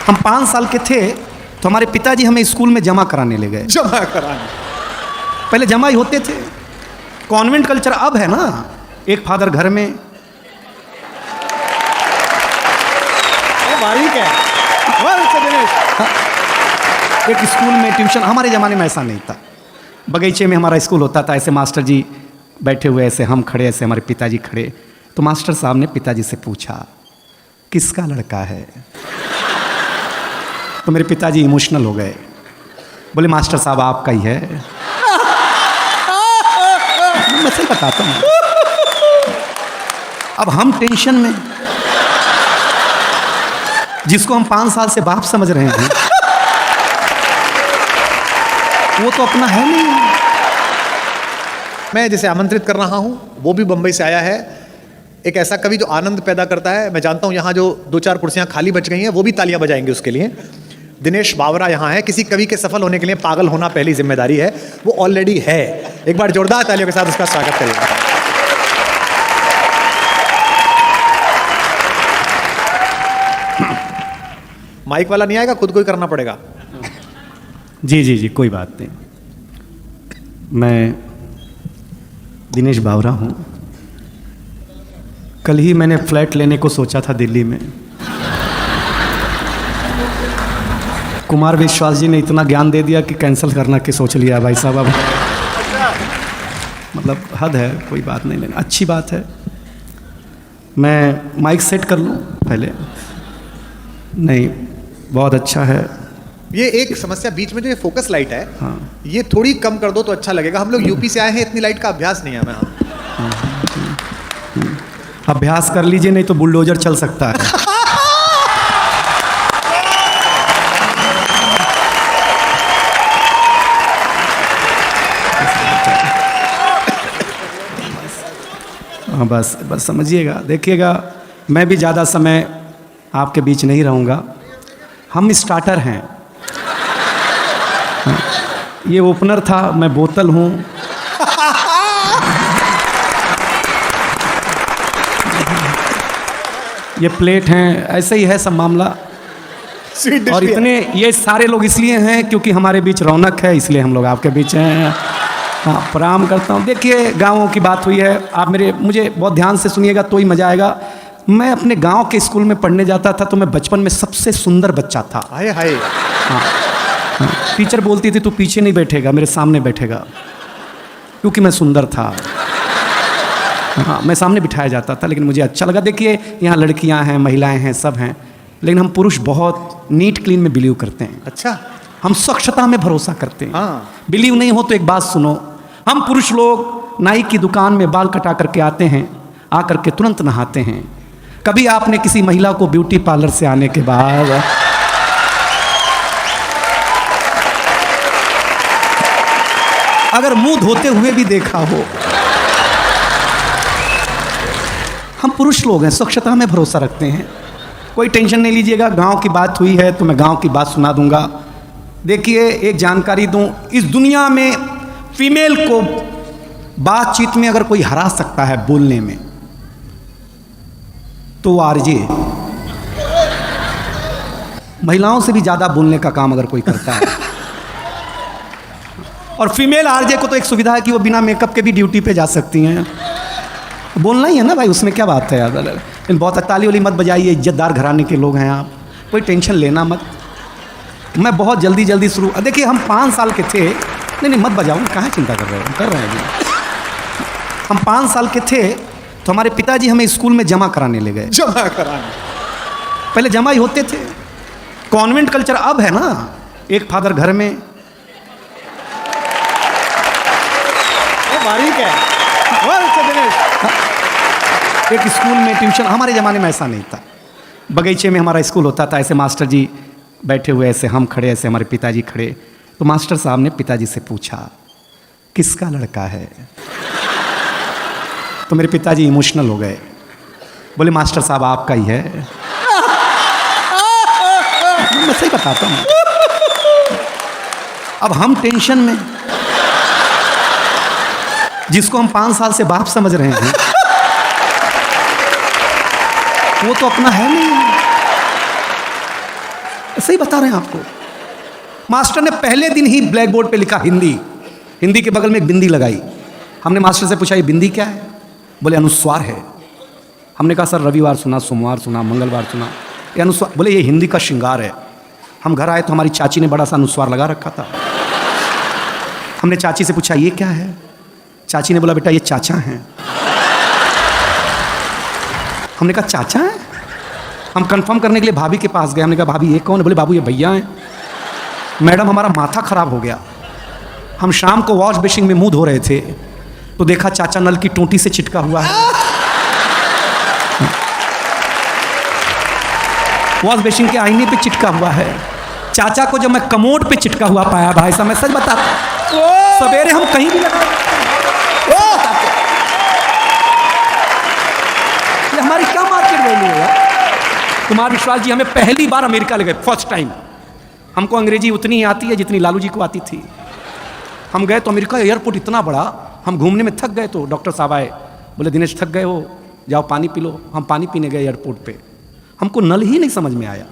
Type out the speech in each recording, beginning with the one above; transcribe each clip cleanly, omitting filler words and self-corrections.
हम 5 साल के थे तो हमारे पिताजी हमें स्कूल में जमा कराने ले गए। जमा कराने? पहले जमा ही होते थे, कॉन्वेंट कल्चर अब है ना, एक फादर घर में। बारीक है। एक स्कूल में ट्यूशन, हमारे ज़माने में ऐसा नहीं था। बगीचे में हमारा स्कूल होता था, ऐसे मास्टर जी बैठे हुए, ऐसे हम खड़े, ऐसे हमारे पिताजी खड़े। तो मास्टर साहब ने पिताजी से पूछा किसका लड़का है? तो मेरे पिताजी इमोशनल हो गए, बोले मास्टर साहब आपका ही है। मैं सही बताता हूँ। अब हम टेंशन में, जिसको हम 5 साल से बाप समझ रहे हैं वो तो अपना है नहीं। मैं जिसे आमंत्रित कर रहा हूं वो भी बंबई से आया है, एक ऐसा कवि जो आनंद पैदा करता है। मैं जानता हूं यहाँ जो 2-4 कुर्सियां खाली बच गई हैं वो भी तालियां बजाएंगे उसके लिए। दिनेश बावरा यहाँ है। किसी कवि के सफल होने के लिए पागल होना पहली जिम्मेदारी है, वो ऑलरेडी है। एक बार जोरदार तालियों के साथ उसका स्वागत करिएगा। माइक वाला नहीं आएगा, खुद को ही करना पड़ेगा। जी जी जी, कोई बात नहीं। मैं दिनेश बावरा हूँ। कल ही मैंने फ्लैट लेने को सोचा था दिल्ली में। कुमार विश्वास जी ने इतना ज्ञान दे दिया कि कैंसिल करना के सोच लिया भाई साहब। अब मतलब हद है, कोई बात नहीं, लेना अच्छी बात है। मैं माइक सेट कर लूँ पहले? नहीं, बहुत अच्छा है। ये एक समस्या बीच में जो ये फोकस लाइट है, हाँ, ये थोड़ी कम कर दो तो अच्छा लगेगा। हम लोग यूपी से आए हैं, इतनी लाइट का अभ्यास नहीं है हमें। अभ्यास कर लीजिए, नहीं तो बुलडोजर चल सकता है। हाँ, बस बस समझिएगा, देखिएगा मैं भी ज़्यादा समय आपके बीच नहीं रहूँगा। हम स्टार्टर हैं। हाँ, ये ओपनर था, मैं बोतल हूँ। ये प्लेट हैं, ऐसे ही है सब मामला। और इतने ये सारे लोग इसलिए हैं क्योंकि हमारे बीच रौनक है, इसलिए हम लोग आपके बीच हैं। हाँ, प्रणाम करता हूँ। देखिए, गाँवों की बात हुई है, आप मुझे बहुत ध्यान से सुनिएगा तो ही मज़ा आएगा। मैं अपने गांव के स्कूल में पढ़ने जाता था तो मैं बचपन में सबसे सुंदर बच्चा था। हाय हाय। हाँ, हाँ, टीचर बोलती थी तू पीछे नहीं बैठेगा, मेरे सामने बैठेगा, क्योंकि मैं सुंदर था। हाँ, मैं सामने बिठाया जाता था, लेकिन मुझे अच्छा लगा। देखिए, यहाँ लड़कियाँ हैं, महिलाएं हैं, सब हैं, लेकिन हम पुरुष बहुत नीट क्लीन में बिलीव करते हैं। अच्छा, हम स्वच्छता में भरोसा करते हैं। हाँ। बिलीव नहीं हो तो एक बात सुनो, हम पुरुष लोग नाई की दुकान में बाल कटा करके आते हैं, आकर के तुरंत नहाते हैं। कभी आपने किसी महिला को ब्यूटी पार्लर से आने के बाद अगर मुंह धोते हुए भी देखा हो? हम पुरुष लोग हैं, स्वच्छता में भरोसा रखते हैं। कोई टेंशन नहीं लीजिएगा। गांव की बात हुई है तो मैं गांव की बात सुना दूंगा। देखिए, एक जानकारी दूं, इस दुनिया में फीमेल को बातचीत में अगर कोई हरा सकता है बोलने में, तो आरजे। महिलाओं से भी ज्यादा बोलने का काम अगर कोई करता है। और फीमेल आरजे को तो एक सुविधा है कि वो बिना मेकअप के भी ड्यूटी पे जा सकती हैं। बोलना ही है ना भाई, उसमें क्या बात है यार। लेकिन बहुत ताली वाली मत बजाइए, इज्जतदार घराने के लोग हैं आप, कोई टेंशन लेना मत। मैं बहुत जल्दी शुरू। देखिए, हम 5 साल के थे। नहीं मत बजाओ, कहाँ चिंता कर रहे हो, कर रहे हैं। हम 5 साल के थे तो हमारे पिताजी हमें स्कूल में जमा कराने ले गए। जमा कराने? पहले जमा ही होते थे, कॉन्वेंट कल्चर अब है ना, एक फादर घर में। बारीक है। एक स्कूल में ट्यूशन, हमारे ज़माने में ऐसा नहीं था। बगीचे में हमारा स्कूल होता था, ऐसे मास्टर जी बैठे हुए, ऐसे हम खड़े, ऐसे हमारे पिताजी खड़े। तो मास्टर साहब ने पिताजी से पूछा किसका लड़का है? तो मेरे पिताजी इमोशनल हो गए, बोले मास्टर साहब आपका ही है। मैं सही बताता हूँ। अब हम टेंशन में, जिसको हम 5 साल से बाप समझ रहे हैं वो तो अपना है नहीं। सही बता रहे हैं आपको। मास्टर ने पहले दिन ही ब्लैक बोर्ड पे लिखा हिंदी, हिंदी के बगल में एक बिंदी लगाई। हमने मास्टर से पूछा ये बिंदी क्या है? बोले अनुस्वार है। हमने कहा सर रविवार सुना, सोमवार सुना, मंगलवार सुना, ये अनुस्वार? बोले ये हिंदी का श्रृंगार है। हम घर आए तो हमारी चाची ने बड़ा सा अनुस्वार लगा रखा था। हमने चाची से पूछा ये क्या है? चाची ने बोला बेटा ये चाचा हैं। हमने कहा चाचा है? हम कंफर्म करने के लिए भाभी के पास गए। हमने कहा भाभी ये कौन है? बोले बाबू ये भैया हैं। मैडम हमारा माथा खराब हो गया। हम शाम को वॉश बेसिन में मुंह धो रहे थे तो देखा चाचा नल की टोंटी से चिटका हुआ है। वॉश बेसिन के आईने पे चिटका हुआ है। चाचा को जब मैं कमोड पे चिटका हुआ पाया भाई साहब, मैं सच बताता, सवेरे हम कहीं भी लगा, ये हमारी क्या मार्केट वैल्यू है यार? कुमार विश्वास जी हमें पहली बार अमेरिका ले गए, फर्स्ट टाइम। हमको अंग्रेजी उतनी ही आती है जितनी लालू जी को आती थी। हम गए तो अमेरिका एयरपोर्ट इतना बड़ा, हम घूमने में थक गए तो डॉक्टर साहब आए, बोले दिनेश थक गए हो, जाओ पानी पी लो। हम पानी पीने गए एयरपोर्ट पे, हमको नल ही नहीं समझ में आया,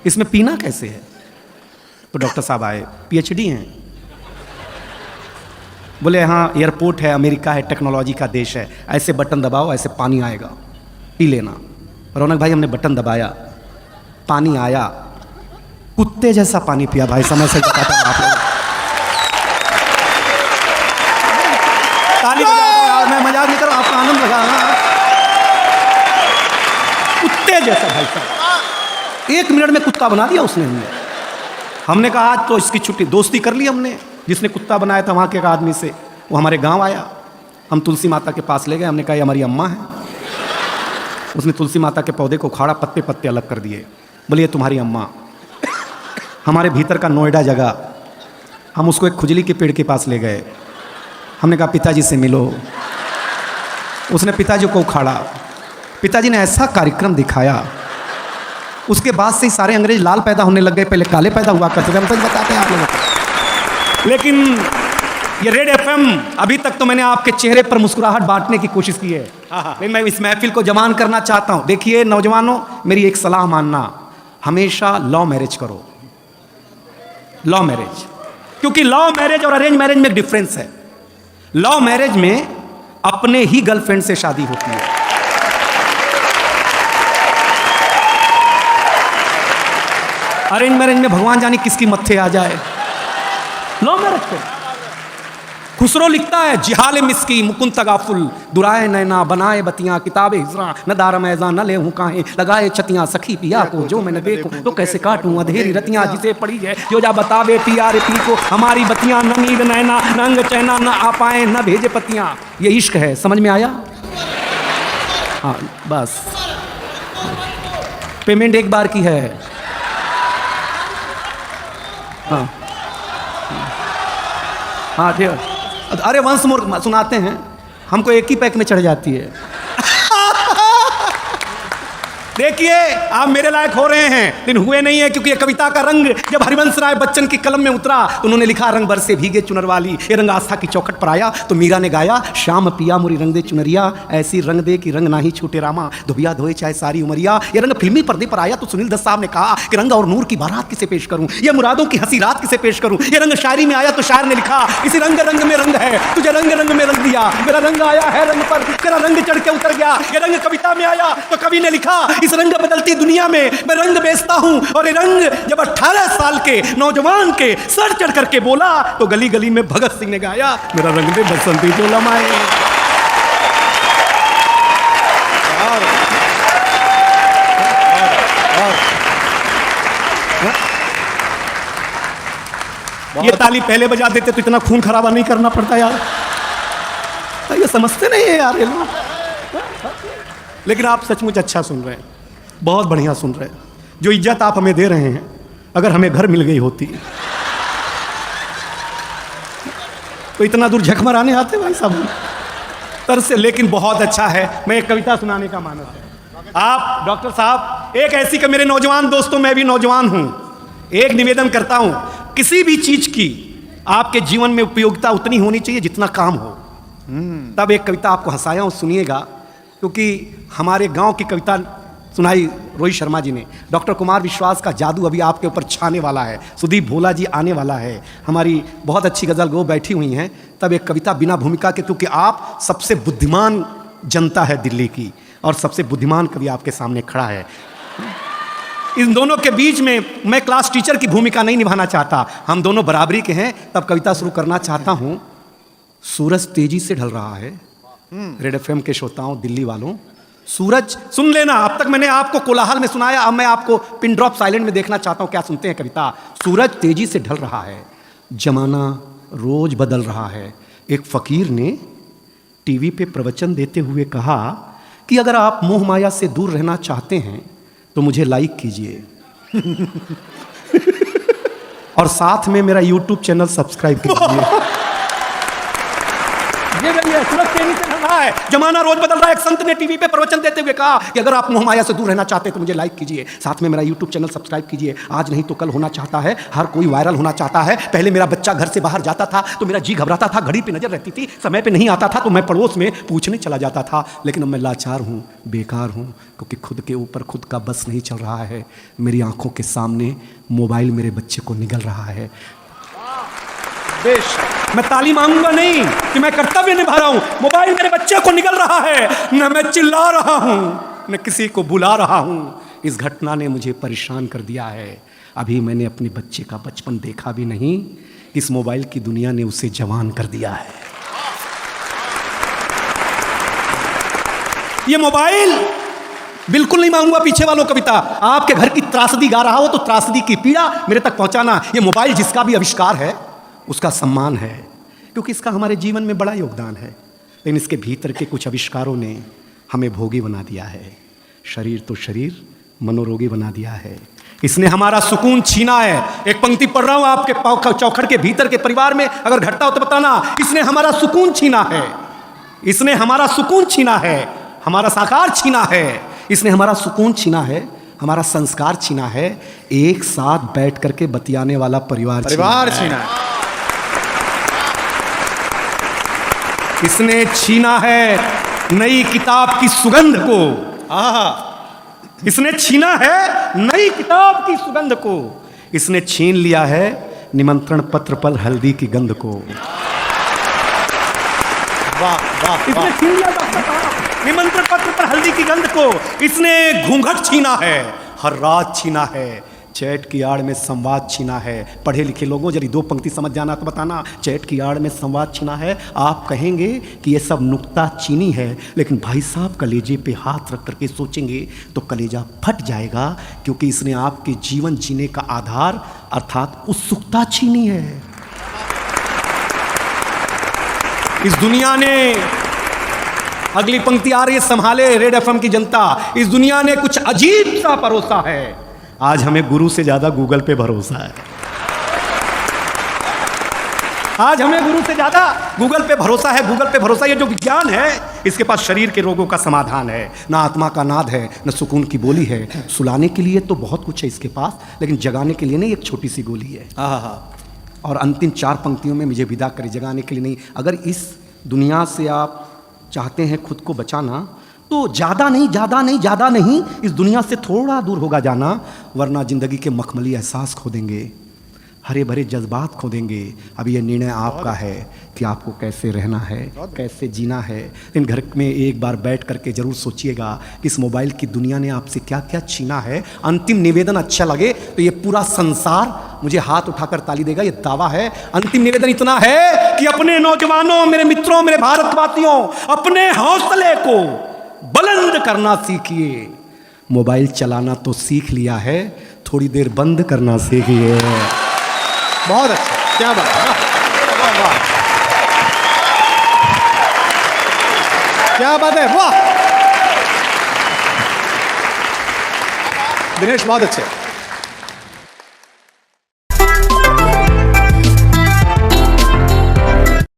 इसमें पीना कैसे है? तो डॉक्टर साहब आए, PhD हैं, बोले हाँ एयरपोर्ट है, अमेरिका है, टेक्नोलॉजी का देश है, ऐसे बटन दबाओ ऐसे पानी आएगा, पी लेना। रौनक भाई हमने बटन दबाया, पानी आया, कुत्ते जैसा पानी पिया भाई, समय से बताता हूं आप लोग। ताली बजाओ यार, मैं मजाक नहीं कर रहा, आपका आनंद लगा ना? कुत्ते जैसा भाई साहब, 1 मिनट में कुत्ता बना दिया उसने। हमने कहा आज तो इसकी छुट्टी, दोस्ती कर ली हमने। जिसने कुत्ता बनाया था वहाँ के एक आदमी से, वो हमारे गांव आया, हम तुलसी माता के पास ले गए। हमने कहा ये हमारी अम्मा है। उसने तुलसी माता के पौधे को उखाड़ा, पत्ते पत्ते अलग कर दिए, बोले ये तुम्हारी अम्मा। हमारे भीतर का नोएडा जगह, हम उसको एक खुजली के पेड़ के पास ले गए। हमने कहा पिताजी से मिलो। उसने पिताजी को उखाड़ा, पिताजी ने ऐसा कार्यक्रम दिखाया, उसके बाद से ही सारे अंग्रेज लाल पैदा होने लग गए, पहले काले पैदा हुआ करते थे। हम सच बताते हैं आप लोगों को। लेकिन ये रेड FM, अभी तक तो मैंने आपके चेहरे पर मुस्कुराहट बांटने की कोशिश की है, लेकिन मैं इस महफिल को जवान करना चाहता हूं। देखिए नौजवानों, मेरी एक सलाह मानना, हमेशा लव मैरिज करो, लव मैरिज। क्योंकि लव मैरिज और अरेंज मैरिज में डिफरेंस है। लव मैरिज में अपने ही गर्लफ्रेंड से शादी होती है, अरेंज मैरिज में भगवान जाने किसकी मत्थे आ जाए। लव मैरिज पे खुसरो लिखता है, जिहाल मिस्की मुकुंद तगाफुल, दुराए नैना बनाए बतियां, किताबे हिजरा न दारम ऐजा न ले हूँ काहे, लगाए छतियां सखी पिया को, जो मैं न देखूं तो कैसे काटूं अधेरी रतियां, जिसे पड़ी है जो जा बतावे PRP को, हमारी बतियां न नींद नैना न अंग चैना, न आ पाए न भेजे पतियां। ये इश्क है, समझ में आया? हाँ बस, पेमेंट एक बार की है। हाँ हाँ ठीक है। अरे वंस मोर सुनाते हैं, हमको एक ही पैक में चढ़ जाती है। देखिए आप मेरे लायक हो रहे हैं, लेकिन हुए नहीं है, क्योंकि ये कविता का रंग जब हरिवंश राय बच्चन की कलम में उतरा तो उन्होंने लिखा, रंग बरसे भीगे चुनर वाली, ये रंग आस्था की चौखट पर आया, तो मीरा ने गाया, श्याम पिया मुरी रंग दे चुनरिया, ऐसी रंग दे कि रंग ना ही छूटे रामा, धुबिया धोए चाहे सारी उमरिया। ये रंग फिल्मी पर्दे पर आया तो सुनील दत्त साहब ने कहा कि रंग और नूर की बारात किसे पेश करूं, ये मुरादों की हंसी रात किसे पेश करूं। ये रंग शायरी में आया तो शायर ने लिखा, इसी रंग रंग में रंग है, तुझे रंग रंग में रंग दिया, मेरा रंग आया है रंग पर, तेरा रंग चढ़ के उतर गया। ये रंग कविता में आया तो कवि ने लिखा, इस रंग बदलती दुनिया में मैं रंग बेचता हूं। और ये रंग जब 18 साल के नौजवान के सर चढ़ करके बोला तो गली गली में भगत सिंह ने गाया, मेरा रंग दे बसंती जो लमाए। ये ताली पहले बजा देते तो इतना खून खराबा नहीं करना पड़ता यार। ये समझते नहीं है यार ये लोग। लेकिन आप सचमुच अच्छा सुन रहे हैं, बहुत बढ़िया सुन रहे हैं। जो इज्जत आप हमें दे रहे हैं, अगर हमें घर मिल गई होती तो इतना दूर झक मराने आते भाई साहब तर से। लेकिन बहुत अच्छा है, मैं एक कविता सुनाने का मानस है। आप डॉक्टर साहब, एक ऐसी कि मेरे नौजवान दोस्तों, मैं भी नौजवान हूं, एक निवेदन करता हूं, किसी भी चीज की आपके जीवन में उपयोगिता उतनी होनी चाहिए जितना काम हो। तब एक कविता आपको हंसाया हूं, सुनिएगा, क्योंकि हमारे गांव की कविता सुनाई रोहित शर्मा जी ने। डॉक्टर कुमार विश्वास का जादू अभी आपके ऊपर छाने वाला है। सुदीप भोला जी आने वाला है। हमारी बहुत अच्छी गज़ल गो बैठी हुई हैं। तब एक कविता बिना भूमिका के, क्योंकि आप सबसे बुद्धिमान जनता है दिल्ली की और सबसे बुद्धिमान कवि आपके सामने खड़ा है। इन दोनों के बीच में मैं क्लास टीचर की भूमिका नहीं निभाना चाहता, हम दोनों बराबरी के हैं। तब कविता शुरू करना चाहता हूं। सूरज तेजी से ढल रहा है। रेड एफएम के श्रोताओं, दिल्ली वालों, सूरज सुन लेना। अब तक मैंने आपको कोलाहल में सुनाया, अब मैं आपको पिन ड्रॉप साइलेंट में देखना चाहता हूं। क्या सुनते हैं कविता? सूरज तेजी से ढल रहा है, जमाना रोज बदल रहा है। एक फकीर ने टीवी पे प्रवचन देते हुए कहा कि अगर आप मोह माया से दूर रहना चाहते हैं तो मुझे लाइक कीजिए और साथ में मेरा यूट्यूब चैनल सब्सक्राइब कीजिए। ये सूरज तेजी से ढल रहा है, जमाना रोज बदल रहा है। एक संत ने टीवी पे प्रवचन देते हुए कहा कि अगर आप मोह माया से दूर रहना चाहते हैं तो मुझे लाइक कीजिए, साथ में मेरा यूट्यूब चैनल सब्सक्राइब कीजिए। आज नहीं तो कल होना चाहता है, हर कोई वायरल होना चाहता है। पहले मेरा बच्चा घर से बाहर जाता था तो मेरा जी घबराता था, घड़ी पे नजर रहती थी, समय पे नहीं आता था तो मैं पड़ोस में पूछने चला जाता था। लेकिन अब मैं लाचार हूँ, बेकार हूँ, क्योंकि खुद के ऊपर खुद का बस नहीं चल रहा है। मेरी आंखों के सामने मोबाइल मेरे बच्चे को निगल रहा है। मैं ताली मांगूंगा नहीं कि मैं कर्तव्य निभा रहा हूं, मोबाइल मेरे बच्चे को निगल रहा है। न मैं चिल्ला रहा हूं, न किसी को बुला रहा हूं। इस घटना ने मुझे परेशान कर दिया है। अभी मैंने अपने बच्चे का बचपन देखा भी नहीं, इस मोबाइल की दुनिया ने उसे जवान कर दिया है। ये मोबाइल बिल्कुल नहीं मांगूंगा पीछे वालों कविता। आपके घर की त्रासदी गा रहा हो तो त्रासदी की पीड़ा मेरे तक पहुंचाना। ये मोबाइल जिसका भी आविष्कार है उसका सम्मान है, क्योंकि इसका हमारे जीवन में बड़ा योगदान है। लेकिन इसके भीतर के कुछ आविष्कारों ने हमें भोगी बना दिया है। शरीर तो शरीर, मनोरोगी बना दिया है। इसने हमारा सुकून छीना है। एक पंक्ति पढ़ रहा हूं आपके चौखट के भीतर के परिवार में अगर घटता हो तो बताना। इसने हमारा सुकून छीना है, इसने हमारा सुकून छीना है, हमारा साकार छीना है, इसने हमारा सुकून छीना है, हमारा संस्कार छीना है। एक साथ बैठ करके बतियाने वाला परिवार छीना है। इसने छीना है नई किताब की सुगंध को। इसने छीना है नई किताब की सुगंध को। इसने छीन लिया है निमंत्रण पत्र पर हल्दी की गंध को। वाह वाह, इसने छीन लिया निमंत्रण पत्र पर हल्दी की गंध को। इसने घूंघट छीना है, हर रात छीना है, चैट की आड़ में संवाद छीना है। पढ़े लिखे लोगों जरा दो पंक्ति समझ जाना तो बताना। चैट की आड़ में संवाद छीना है। आप कहेंगे कि ये सब नुक्ता चीनी है, लेकिन भाई साहब कलेजे पे हाथ रख करके सोचेंगे तो कलेजा फट जाएगा, क्योंकि इसने आपके जीवन जीने का आधार अर्थात उत्सुकता छीनी है। इस दुनिया ने, अगली पंक्ति आ रही है, संभाले रेड एफएम की जनता, इस दुनिया ने कुछ अजीब सा परोसा है। आज हमें गुरु से ज्यादा गूगल पे भरोसा है। आज हमें गुरु से ज्यादा गूगल पे भरोसा है। गूगल पे भरोसा, ये जो विज्ञान है इसके पास शरीर के रोगों का समाधान है, ना आत्मा का नाद है, न सुकून की बोली है। सुलाने के लिए तो बहुत कुछ है इसके पास, लेकिन जगाने के लिए नहीं, एक छोटी सी गोली है। और अंतिम 4 पंक्तियों में मुझे विदा करें, जगाने के लिए नहीं। अगर इस दुनिया से आप चाहते हैं खुद को बचाना तो ज़्यादा नहीं इस दुनिया से थोड़ा दूर होगा जाना, वरना ज़िंदगी के मखमली एहसास खो देंगे, हरे भरे जज्बात खो देंगे। अब ये निर्णय आपका है कि आपको कैसे रहना है, कैसे जीना है। इन घर में एक बार बैठ करके ज़रूर सोचिएगा कि इस मोबाइल की दुनिया ने आपसे क्या क्या छीना है। अंतिम निवेदन अच्छा लगे तो ये पूरा संसार मुझे हाथ उठाकर ताली देगा, ये दावा है। अंतिम निवेदन इतना है कि अपने नौजवानों, मेरे मित्रों, मेरे भारतवासियों, अपने हौसले को बुलंद करना सीखिए। मोबाइल चलाना तो सीख लिया है, थोड़ी देर बंद करना सीखिए। बहुत अच्छा, क्या बात है, क्या बात है, वाह दिनेश, बहुत अच्छे।